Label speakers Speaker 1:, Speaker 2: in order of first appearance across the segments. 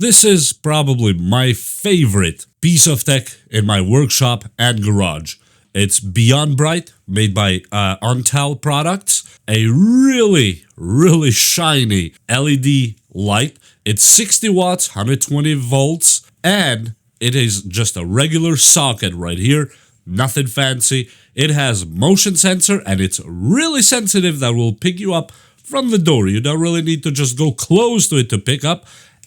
Speaker 1: This is probably my favorite piece of tech in my workshop and garage. It's Beyond Bright, made by Ontel Products. A really shiny LED light. It's 60 watts, 120 volts, and it is just a regular socket right here. Nothing fancy. It has motion sensor and it's really sensitive that will pick you up from the door. You don't really need to just go close to it to pick up.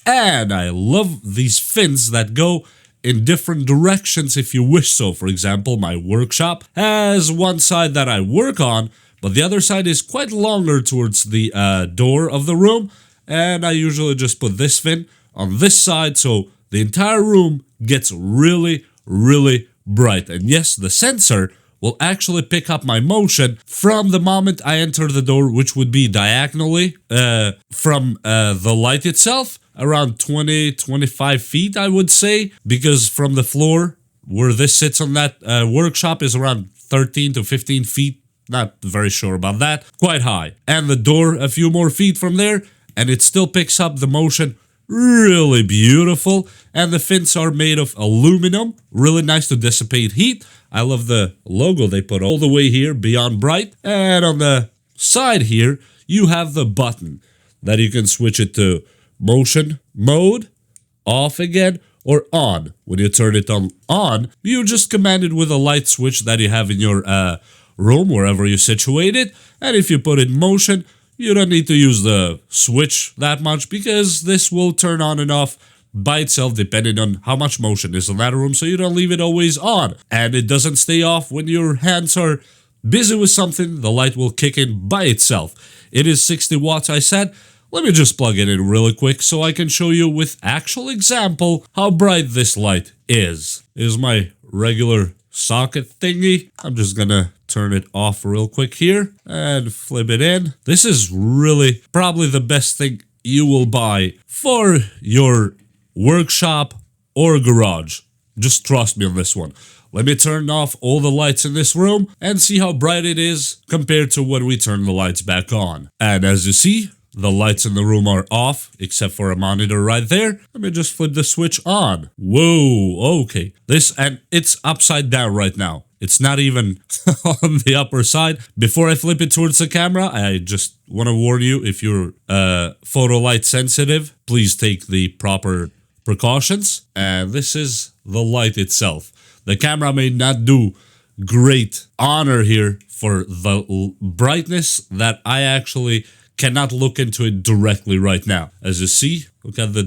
Speaker 1: And I love these fins that go in different directions if you wish so. For example, my workshop has one side that I work on, but the other side is quite longer towards the door of the room. And I usually just put this fin on this side so the entire room gets really bright. And yes, the sensor will actually pick up my motion from the moment I enter the door, which would be diagonally from the light itself, around 20-25 feet, I would say, because from the floor where this sits on that workshop is around 13 to 15 feet. Not very sure about that. Quite high. And the door a few more feet from there, and it still picks up the motion. Really beautiful. And the fins are made of aluminum. Really nice to dissipate heat. I love the logo they put all the way here, Beyond Bright. And on the side here, you have the button that you can switch it to motion mode, off again, or on. When you turn it on, you just command it with a light switch that you have in your room, wherever you situate it. And if you put it in motion, you don't need to use the switch that much because this will turn on and off by itself depending on how much motion is in that room, so you don't leave it always on. And it doesn't stay off when your hands are busy with something. The light will kick in by itself. It is 60 watts, I said. Let me just plug it in really quick so I can show you with actual example how bright this light is. Here's my regular socket thingy. I'm just gonna turn it off real quick here and flip it in. This is really probably the best thing you will buy for your workshop or garage. Just trust me on this one. Let me turn off all the lights in this room and see how bright it is compared to when we turn the lights back on. And as you see, the lights in the room are off, except for a monitor right there. Let me just flip the switch on. Whoa, okay. And it's upside down right now. It's not even on the upper side. Before I flip it towards the camera, I just want to warn you, if you're photo light sensitive, please take the proper precautions. And this is the light itself. The camera may not do great honor here for the brightness that I actually cannot look into it directly right now. As you see, look at the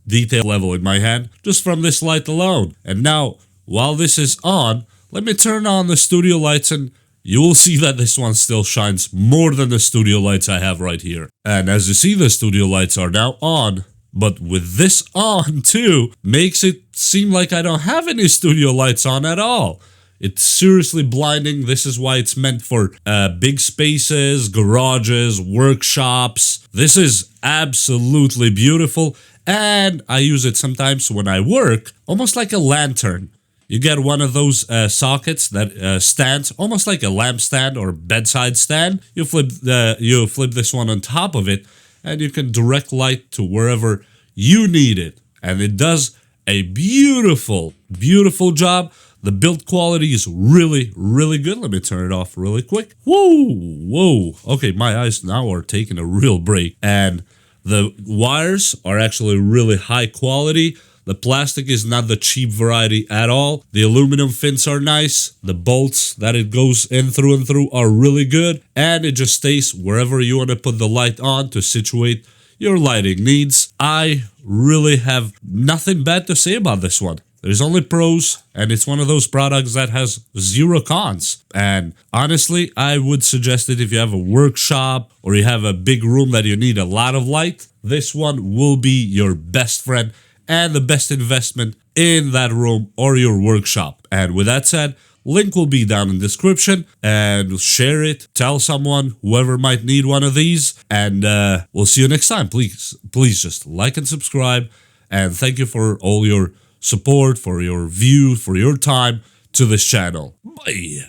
Speaker 1: detail level in my hand, just from this light alone. And now, while this is on, let me turn on the studio lights and you will see that this one still shines more than the studio lights I have right here. And as you see, the studio lights are now on, but with this on too, makes it seem like I don't have any studio lights on at all. It's seriously blinding. This is why it's meant for big spaces, garages, workshops. This is absolutely beautiful. And I use it sometimes when I work, almost like a lantern. You get one of those sockets that stands, almost like a lamp stand or bedside stand. You flip this one on top of it, and you can direct light to wherever you need it. And it does a beautiful job. The build quality is really good. Let me turn it off really quick. Whoa. Okay, my eyes now are taking a real break. And the wires are actually really high quality. The plastic is not the cheap variety at all. The aluminum fins are nice. The bolts that it goes in through and through are really good. And it just stays wherever you want to put the light on to situate your lighting needs. I really have nothing bad to say about this one. There's only pros, and it's one of those products that has zero cons. And honestly, I would suggest it if you have a workshop or you have a big room that you need a lot of light. This one will be your best friend and the best investment in that room or your workshop. And with that said, link will be down in the description, and share it, tell someone, whoever might need one of these, and we'll see you next time. Please just like and subscribe, and thank you for all your support, for your view, for your time to this channel. Bye.